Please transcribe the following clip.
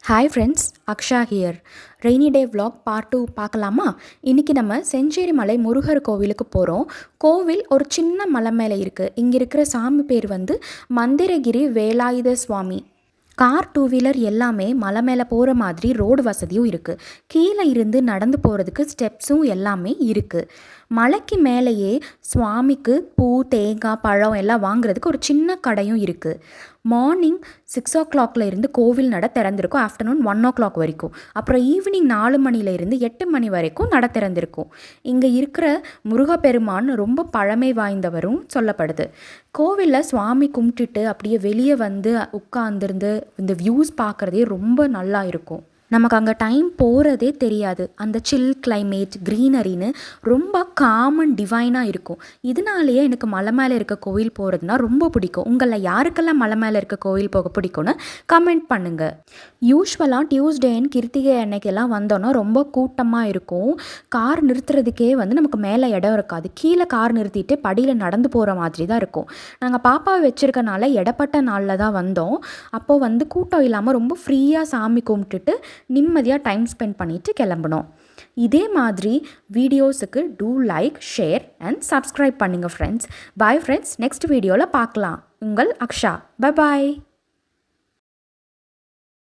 Hi friends, Aqsa here. Rainy day vlog part 2 பார்க்கலாமா? இன்றைக்கி நம்ம செஞ்சேரி மலை முருகர் கோவிலுக்கு போகிறோம். கோவில் ஒரு சின்ன மலை மேலே இருக்குது. இங்கே இருக்கிற சாமி பேர் வந்து மந்திரகிரி வேலாயுத சுவாமி. கார், டூ வீலர் எல்லாமே மலை மேலே போகிற மாதிரி ரோடு வசதியும் இருக்குது. கீழே இருந்து நடந்து போகிறதுக்கு ஸ்டெப்ஸும் எல்லாமே இருக்குது. மலைக்கு மேலேயே சுவாமிக்கு பூ, தேங்காய், பழம் எல்லாம் வாங்குறதுக்கு ஒரு சின்ன கடையும் இருக்குது. மார்னிங் 6 இருந்து கோவில் நட திறந்திருக்கும். ஆஃப்டர்நூன் 1 வரைக்கும். அப்புறம் ஈவினிங் 4 மணிலேருந்து 8 மணி வரைக்கும் நட திறந்திருக்கும். இங்கே இருக்கிற முருகப்பெருமான் ரொம்ப பழமை வாய்ந்தவரும் சொல்லப்படுது. கோவிலில் சுவாமி கும்பிட்டுட்டு அப்படியே வெளியே வந்து உட்காந்துருந்து இந்த வியூஸ் பார்க்குறதே ரொம்ப நல்லா இருக்கும். நமக்கு அங்கே டைம் போகிறதே தெரியாது. அந்த சில் கிளைமேட், க்ரீனரின்னு ரொம்ப காமன் டிவைனாக இருக்கும். இதனாலேயே எனக்கு மலை மேலே இருக்க கோவில் போகிறதுனா ரொம்ப பிடிக்கும். உங்களில் யாருக்கெல்லாம் மலை மேலே இருக்க கோவில் போக பிடிக்கும்னு கமெண்ட் பண்ணுங்கள். யூஸ்வலாக டியூஸ்டே அண்ட் கிருத்திகை அன்னைக்கெல்லாம் வந்தோன்னா ரொம்ப கூட்டமாக இருக்கும். கார் நிறுத்துறதுக்கே வந்து நமக்கு மேலே இடம் இருக்காது. கீழே கார் நிறுத்திட்டு படியில் நடந்து போகிற மாதிரி தான் இருக்கும். நாங்கள் பாப்பாவை வச்சுருக்கனால இடப்பட்ட நாளில் தான் வந்தோம். அப்போது வந்து கூட்டம் இல்லாமல் ரொம்ப ஃப்ரீயாக சாமி கும்பிட்டுட்டு நிம்மதியாக டைம் ஸ்பெண்ட் பண்ணிவிட்டு கிளம்பணும். இதே மாதிரி வீடியோஸுக்கு do like, share and subscribe பண்ணுங்கள் ஃப்ரெண்ட்ஸ். பாய் ஃப்ரெண்ட்ஸ், நெக்ஸ்ட் வீடியோவில் பார்க்கலாம். உங்கள் அக்ஷா. Bye bye.